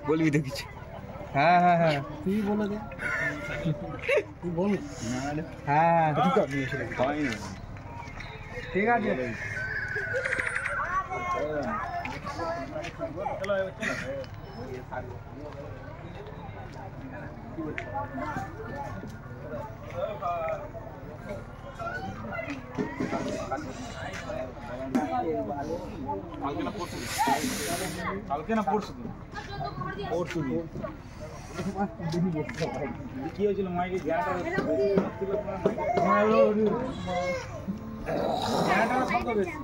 বলবি তো কিছু? হ্যাঁ হ্যাঁ হ্যাঁ তুই বলে দে, তুই বল। হ্যাঁ ঠিক আছে। কালকে না পরশু দিন? পরশু দিন কি হয়েছিল? মাইকে জ্ঞানটা শব্দ বেশি।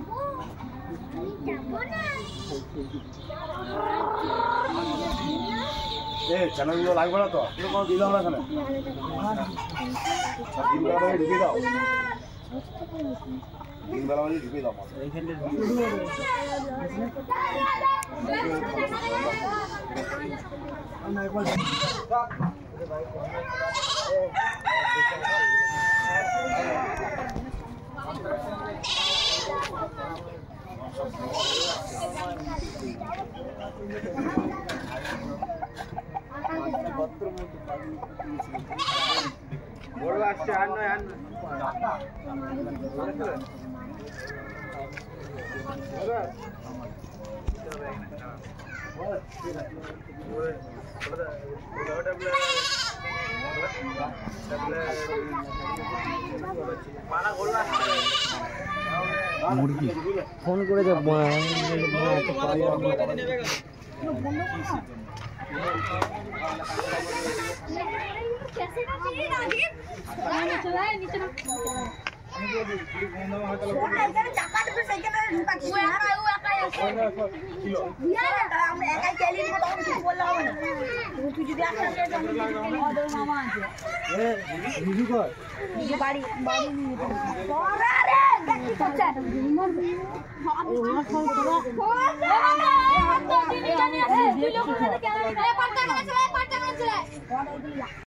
চ্যানেলগুলো লাগবে না তো? কোনো দিলাম না এখানে, দিনবেলা ঢুকে দাও, দিনবেলা ঢুকে দাও। বড় আসছে, আর নয় আর নয়। মুরগি ফোন করে দে।